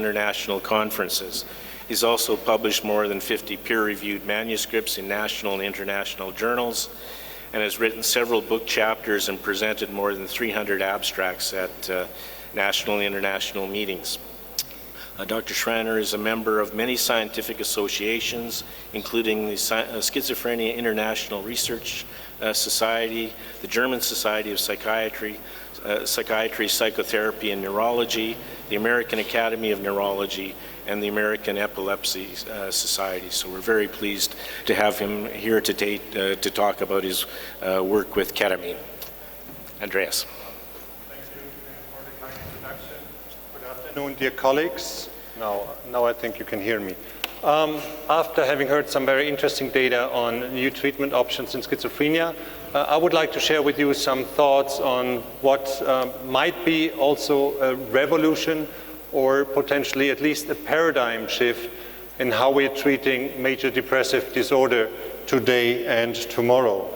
international conferences. He's also published more than 50 peer-reviewed manuscripts in national and international journals, and has written several book chapters and presented more than 300 abstracts at national and international meetings. Dr. Schreiner is a member of many scientific associations, including the Schizophrenia International Research Society, the German Society of Psychiatry, Psychotherapy, and Neurology, the American Academy of Neurology, and the American Epilepsy Society. So we're very pleased to have him here today to talk about his work with ketamine. Andreas. Thank you for the kind introduction. Good afternoon, dear colleagues. Now I think you can hear me. After having heard some very interesting data on new treatment options in schizophrenia, I would like to share with you some thoughts on what might be also a revolution or potentially at least a paradigm shift in how we're treating major depressive disorder today and tomorrow.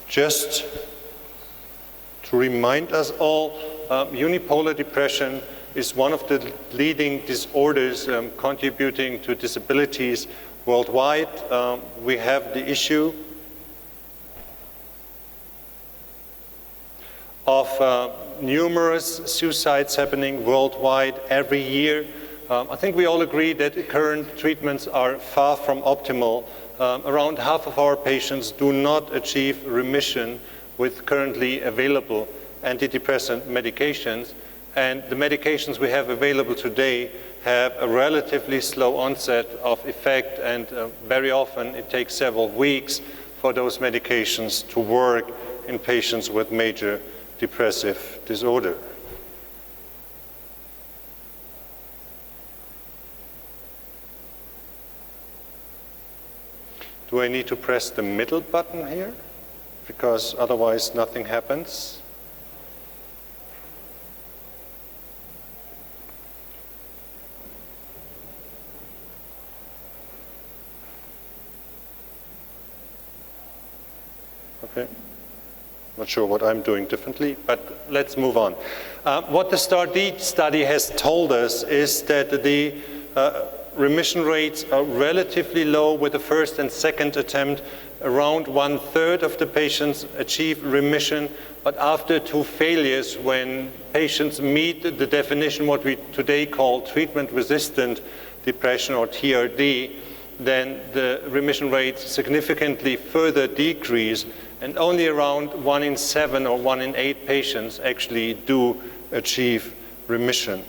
Just to remind us all, unipolar depression is one of the leading disorders contributing to disabilities worldwide. We have the issue of numerous suicides happening worldwide every year. I think we all agree that current treatments are far from optimal. Around half of our patients do not achieve remission with currently available antidepressant medications. And the medications we have available today have a relatively slow onset of effect, and very often it takes several weeks for those medications to work in patients with major depressive disorder. Do I need to press the middle button here? Because otherwise nothing happens. Okay. Not sure what I'm doing differently, but let's move on. What the STAR-D study has told us is that the remission rates are relatively low with the first and second attempt. Around 1/3 of the patients achieve remission, but after 2 failures, when patients meet the definition, what we today call treatment-resistant depression or TRD, then the remission rates significantly further decrease, and only around 1 in 7 or 1 in 8 patients actually do achieve remission.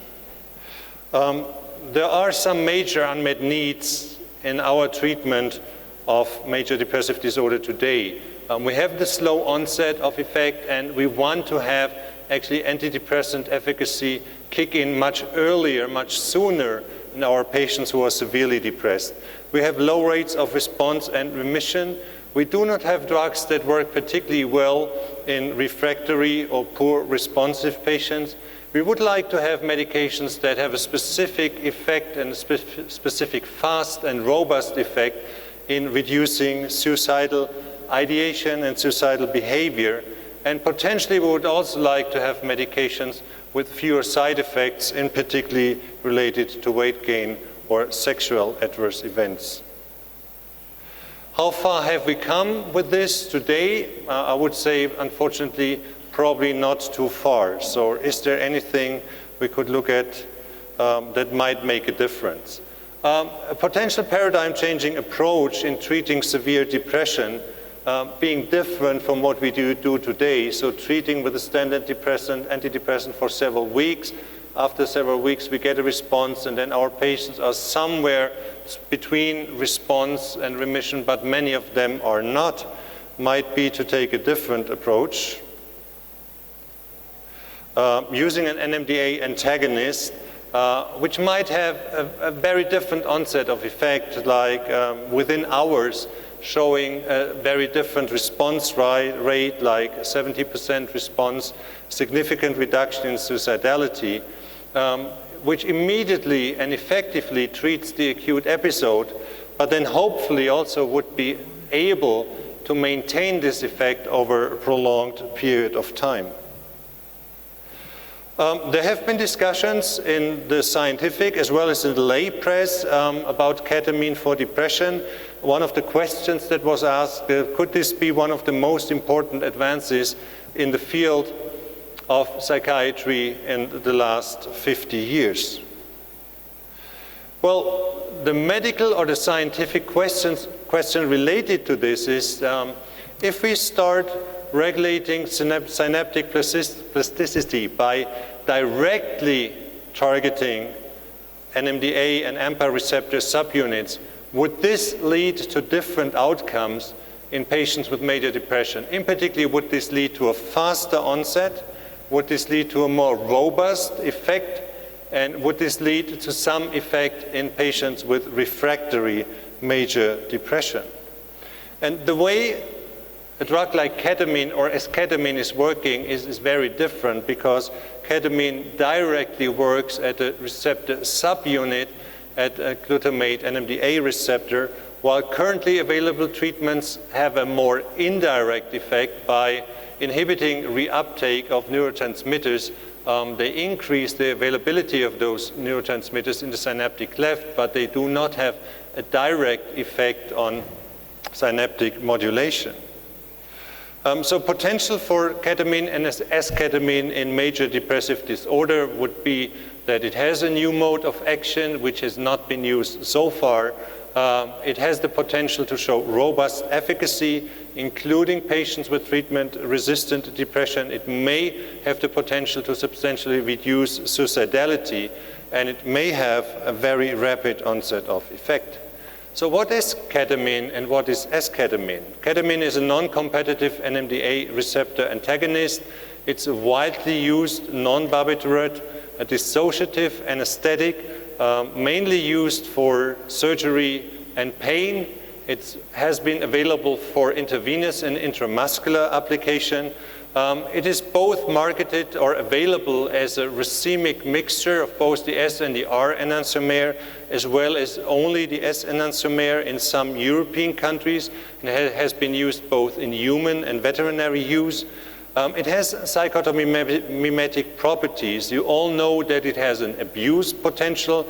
There are some major unmet needs in our treatment of major depressive disorder today. We have the slow onset of effect, and we want to have actually antidepressant efficacy kick in much earlier, much sooner in our patients who are severely depressed. We have low rates of response and remission. We do not have drugs that work particularly well in refractory or poor responsive patients. We would like to have medications that have a specific effect and a specific fast and robust effect in reducing suicidal ideation and suicidal behavior. And potentially we would also like to have medications with fewer side effects, in particularly related to weight gain or sexual adverse events. How far have we come with this today? I would say, unfortunately, probably not too far. So is there anything we could look at that might make a difference? A potential paradigm-changing approach in treating severe depression being different from what we do today, so treating with a standard antidepressant for several weeks. After several weeks, we get a response, and then our patients are somewhere between response and remission, but many of them are not, might be to take a different approach. Using an NMDA antagonist, which might have a very different onset of effect, like within hours, showing a very different response rate, like 70% response, significant reduction in suicidality, which immediately and effectively treats the acute episode, but then hopefully also would be able to maintain this effect over a prolonged period of time. There have been discussions in the scientific as well as in the lay press about ketamine for depression. One of the questions that was asked, could this be one of the most important advances in the field of psychiatry in the last 50 years? Well, the medical or the scientific question related to this is, if we start regulating synaptic plasticity by directly targeting NMDA and AMPA receptor subunits, would this lead to different outcomes in patients with major depression? In particular, would this lead to a faster onset? Would this lead to a more robust effect? And would this lead to some effect in patients with refractory major depression? And the way a drug like ketamine or esketamine is working is very different, because ketamine directly works at a receptor subunit at a glutamate NMDA receptor, while currently available treatments have a more indirect effect by inhibiting reuptake of neurotransmitters. They increase the availability of those neurotransmitters in the synaptic cleft, but they do not have a direct effect on synaptic modulation. So potential for ketamine and esketamine in major depressive disorder would be that it has a new mode of action which has not been used so far. It has the potential to show robust efficacy, including patients with treatment-resistant depression. It may have the potential to substantially reduce suicidality, and it may have a very rapid onset of effect. So what is ketamine and what is esketamine? Ketamine is a non-competitive NMDA receptor antagonist. It's a widely used non-barbiturate, a dissociative anesthetic, mainly used for surgery and pain. It has been available for intravenous and intramuscular application. It is both marketed or available as a racemic mixture of both the S and the R enantiomer, as well as only the S enantiomer in some European countries, and it has been used both in human and veterinary use. It has psychotomimetic properties. You all know that it has an abuse potential,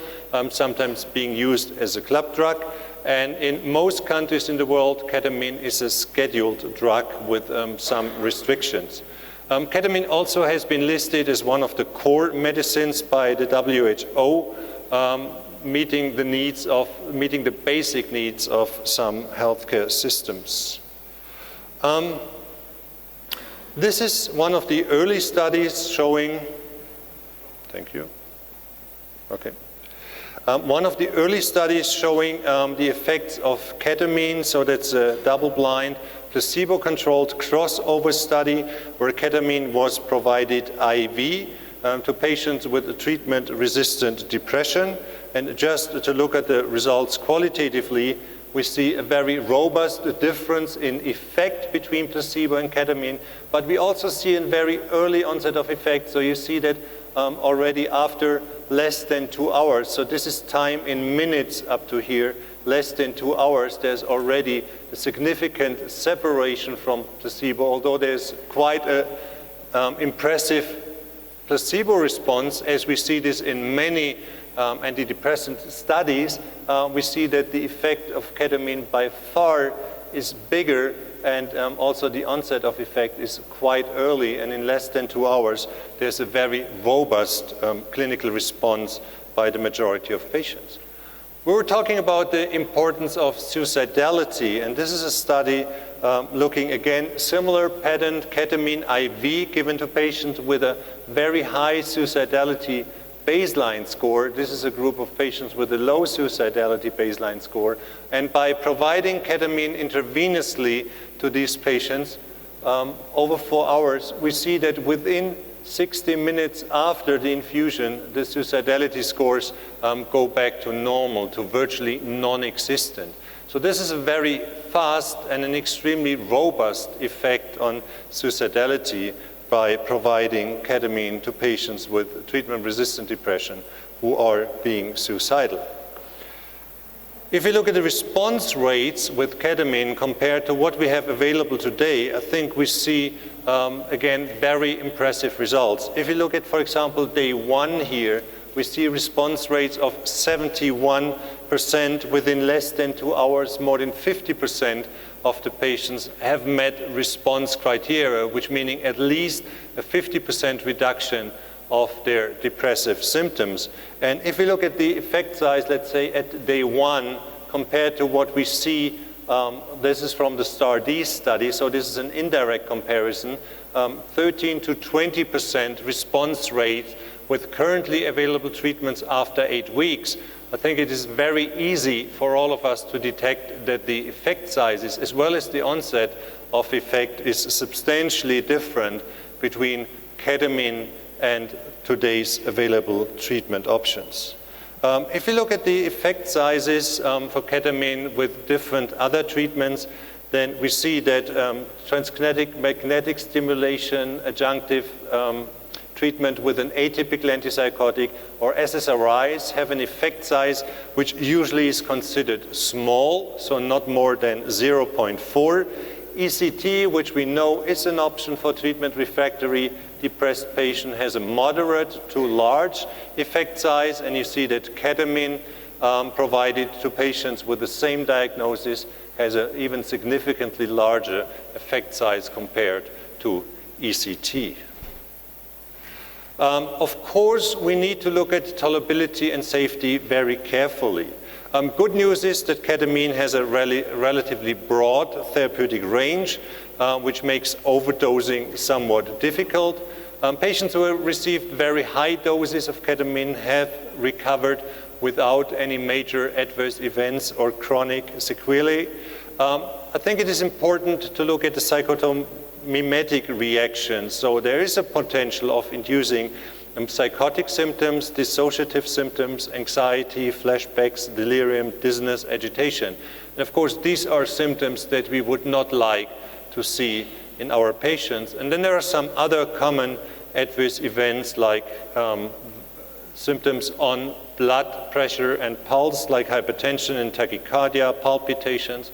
sometimes being used as a club drug. And in most countries in the world, ketamine is a scheduled drug with some restrictions. Ketamine also has been listed as one of the core medicines by the WHO, meeting the basic needs of some healthcare systems. This is one of the early studies showing, thank you, okay. One of the early studies showing the effects of ketamine, so that's a double-blind, placebo-controlled crossover study where ketamine was provided IV to patients with treatment-resistant depression. And just to look at the results qualitatively, we see a very robust difference in effect between placebo and ketamine, but we also see a very early onset of effect. So you see that already after less than 2 hours. So this is time in minutes up to here, less than 2 hours. There's already a significant separation from placebo, although there's quite an impressive placebo response, as we see this in many antidepressant studies. We see that the effect of ketamine by far is bigger, and also the onset of effect is quite early, and in less than 2 hours there's a very robust clinical response by the majority of patients. We were talking about the importance of suicidality, and this is a study looking again similar pattern, ketamine IV given to patients with a very high suicidality baseline score. This is a group of patients with a low suicidality baseline score, and by providing ketamine intravenously to these patients over 4 hours, we see that within 60 minutes after the infusion, the suicidality scores go back to normal, to virtually non-existent. So this is a very fast and an extremely robust effect on suicidality by providing ketamine to patients with treatment-resistant depression who are being suicidal. If you look at the response rates with ketamine compared to what we have available today, I think we see again, very impressive results. If you look at, for example, day 1 here, we see response rates of 71% within less than 2 hours. More than 50% of the patients have met response criteria, which meaning at least a 50% reduction of their depressive symptoms. And if we look at the effect size, let's say at day 1, compared to what we see, this is from the STAR-D study, so this is an indirect comparison, 13 to 20% response rate with currently available treatments after 8 weeks. I think it is very easy for all of us to detect that the effect sizes, as well as the onset of effect, is substantially different between ketamine and today's available treatment options. If you look at the effect sizes for ketamine with different other treatments, then we see that transkinetic magnetic stimulation, adjunctive treatment with an atypical antipsychotic, or SSRIs have an effect size which usually is considered small, so not more than 0.4. ECT, which we know is an option for treatment refractory depressed patient, has a moderate to large effect size, and you see that ketamine provided to patients with the same diagnosis has an even significantly larger effect size compared to ECT. Of course, we need to look at tolerability and safety very carefully. Good news is that ketamine has a relatively broad therapeutic range, which makes overdosing somewhat difficult. Patients who have received very high doses of ketamine have recovered without any major adverse events or chronic sequelae. I think it is important to look at the psychotomimetic reactions. So there is a potential of inducing psychotic symptoms, dissociative symptoms, anxiety, flashbacks, delirium, dizziness, agitation. And of course, these are symptoms that we would not like to see in our patients. And then there are some other common adverse events like symptoms on blood pressure and pulse, like hypertension and tachycardia, palpitations,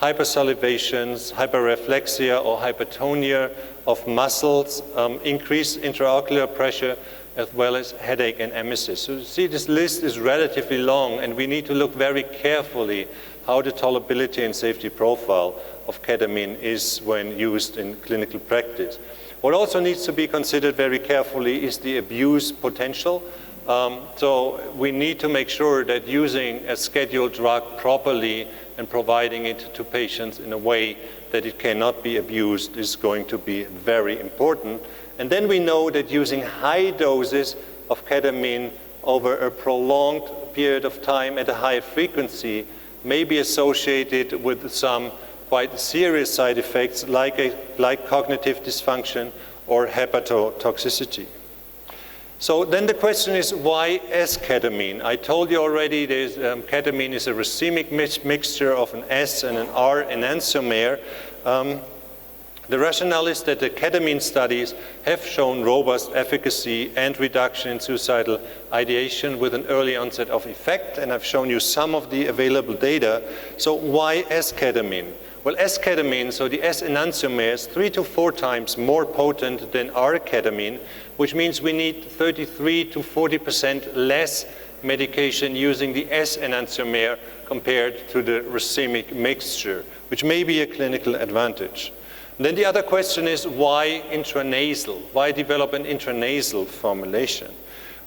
hypersalivations, hyperreflexia or hypertonia of muscles, increased intraocular pressure, as well as headache and emesis. So you see, this list is relatively long, and we need to look very carefully how the tolerability and safety profile of ketamine is when used in clinical practice. What also needs to be considered very carefully is the abuse potential. So we need to make sure that using a scheduled drug properly and providing it to patients in a way that it cannot be abused is going to be very important. And then we know that using high doses of ketamine over a prolonged period of time at a high frequency may be associated with some quite serious side effects like cognitive dysfunction or hepatotoxicity. So then the question is, why esketamine? I told you already ketamine is a racemic mixture of an S and an R enantiomer. The rationale is that the ketamine studies have shown robust efficacy and reduction in suicidal ideation with an early onset of effect, and I've shown you some of the available data. So why esketamine? Well, esketamine, so the S enantiomer, is 3 to 4 times more potent than R-ketamine, which means we need 33 to 40% less medication using the S enantiomer compared to the racemic mixture, which may be a clinical advantage. And then the other question is, why intranasal? Why develop an intranasal formulation?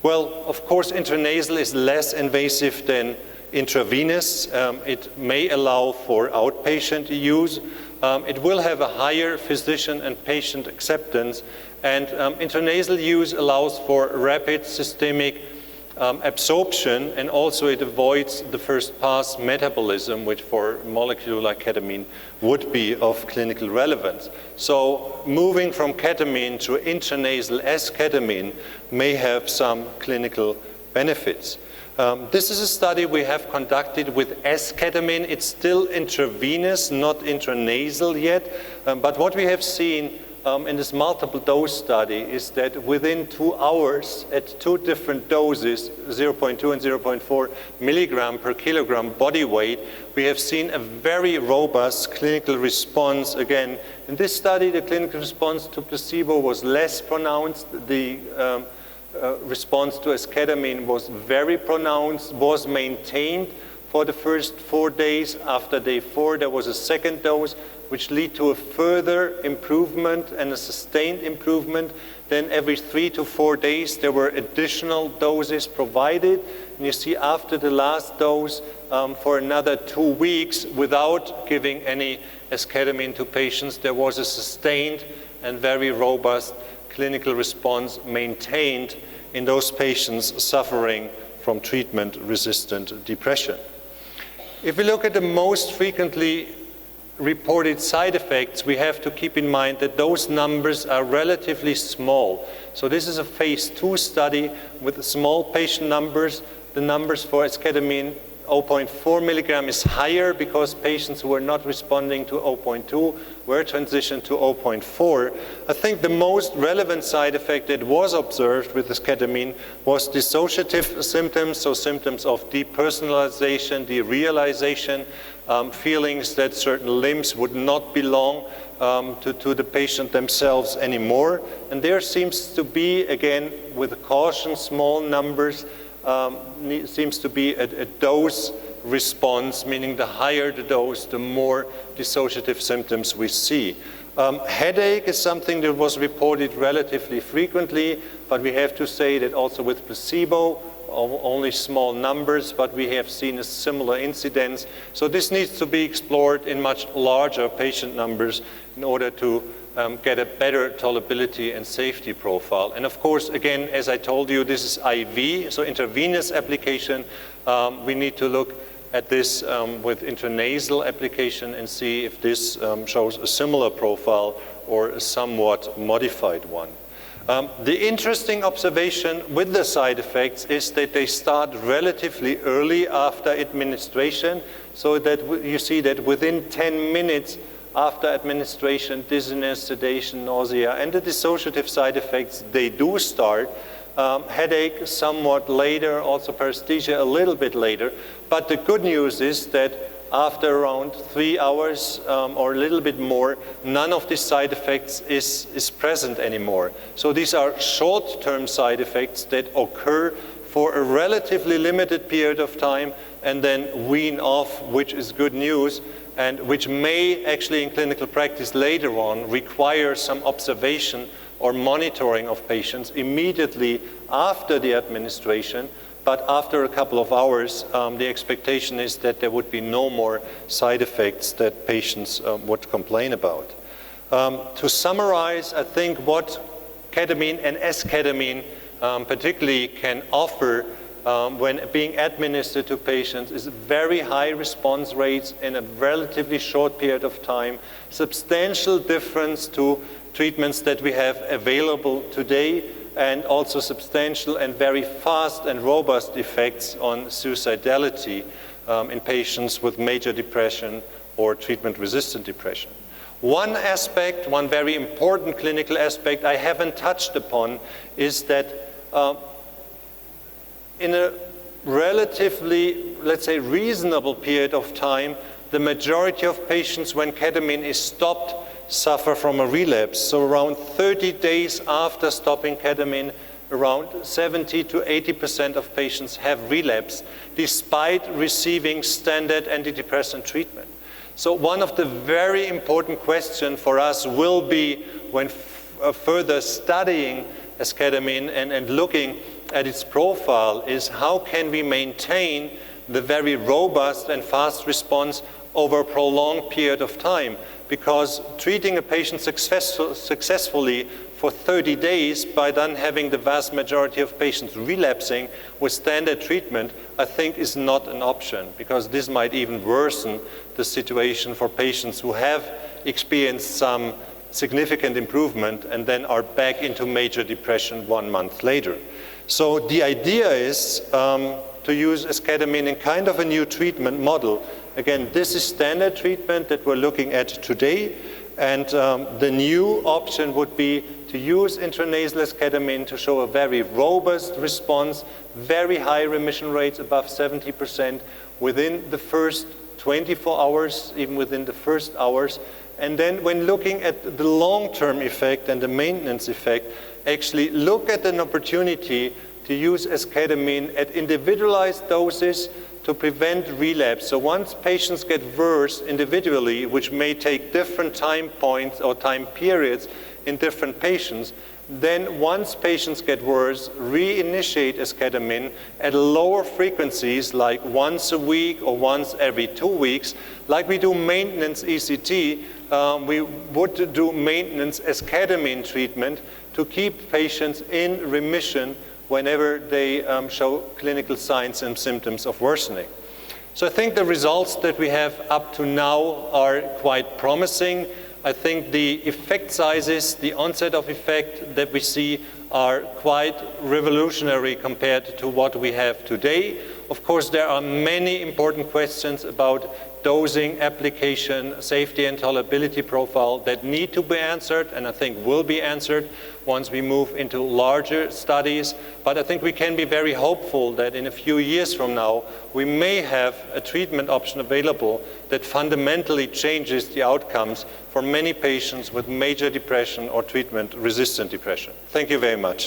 Well, of course, intranasal is less invasive than intravenous. It may allow for outpatient use. It will have a higher physician and patient acceptance, and intranasal use allows for rapid systemic absorption, and also it avoids the first pass metabolism, which for a molecule like ketamine would be of clinical relevance. So moving from ketamine to intranasal esketamine may have some clinical benefits. This is a study we have conducted with esketamine. It's still intravenous, not intranasal yet, but what we have seen in this multiple dose study is that within 2 hours at 2 different doses, 0.2 and 0.4 milligram per kilogram body weight, we have seen a very robust clinical response. Again, in this study, the clinical response to placebo was less pronounced. The response to esketamine was very pronounced, was maintained for the first 4 days. After day 4, there was a second dose, which lead to a further improvement and a sustained improvement. Then every 3 to 4 days, there were additional doses provided. And you see after the last dose, for another 2 weeks, without giving any esketamine to patients, there was a sustained and very robust clinical response maintained in those patients suffering from treatment-resistant depression. If we look at the most frequently reported side effects, we have to keep in mind that those numbers are relatively small. So this is a phase 2 study with small patient numbers. The numbers for esketamine 0.4 milligram is higher because patients who were not responding to 0.2 were transitioned to 0.4. I think the most relevant side effect that was observed with esketamine was dissociative symptoms, so symptoms of depersonalization, derealization, feelings that certain limbs would not belong to the patient themselves anymore. And there seems to be, again, with caution, small numbers, seems to be a dose response, meaning the higher the dose, the more dissociative symptoms we see. Headache is something that was reported relatively frequently, but we have to say that also with placebo, only small numbers, but we have seen a similar incidence. So this needs to be explored in much larger patient numbers in order to get a better tolerability and safety profile. And of course, again, as I told you, this is IV, so intravenous application. We need to look at this with intranasal application and see if this shows a similar profile or a somewhat modified one. The interesting observation with the side effects is that they start relatively early after administration, so that you see that within 10 minutes after administration, dizziness, sedation, nausea, and the dissociative side effects, they do start. Headache somewhat later, also paresthesia a little bit later. But the good news is that after around 3 hours or a little bit more, none of these side effects is present anymore. So these are short-term side effects that occur for a relatively limited period of time and then wean off, which is good news, and which may actually in clinical practice later on require some observation or monitoring of patients immediately after the administration. But after a couple of hours, the expectation is that there would be no more side effects that patients would complain about. To summarize, I think what ketamine and esketamine particularly can offer when being administered to patients is very high response rates in a relatively short period of time, substantial difference to treatments that we have available today, and also substantial and very fast and robust effects on suicidality in patients with major depression or treatment-resistant depression. One aspect, one very important clinical aspect I haven't touched upon is that in a relatively, let's say, reasonable period of time, the majority of patients, when ketamine is stopped, suffer from a relapse. So around 30 days after stopping ketamine, around 70 to 80% of patients have relapsed, despite receiving standard antidepressant treatment. So one of the very important questions for us will be, when further studying esketamine and looking at its profile, is how can we maintain the very robust and fast response over a prolonged period of time? Because treating a patient successfully for 30 days by then having the vast majority of patients relapsing with standard treatment, I think is not an option, because this might even worsen the situation for patients who have experienced some significant improvement and then are back into major depression 1 month later. So the idea is to use esketamine in kind of a new treatment model. Again, this is standard treatment that we're looking at today, And the new option would be to use intranasal esketamine to show a very robust response, very high remission rates above 70% within the first 24 hours, even within the first hours. And then when looking at the long-term effect and the maintenance effect, actually look at an opportunity to use esketamine at individualized doses to prevent relapse. So once patients get worse individually, which may take different time points or time periods in different patients, then once patients get worse, reinitiate esketamine at lower frequencies, like once a week or once every 2 weeks. Like we do maintenance ECT, we would do maintenance esketamine treatment to keep patients in remission whenever they show clinical signs and symptoms of worsening. So I think the results that we have up to now are quite promising. I think the effect sizes, the onset of effect that we see are quite revolutionary compared to what we have today. Of course, there are many important questions about dosing, application, safety and tolerability profile that need to be answered, and I think will be answered once we move into larger studies. But I think we can be very hopeful that in a few years from now, we may have a treatment option available that fundamentally changes the outcomes for many patients with major depression or treatment-resistant depression. Thank you very much.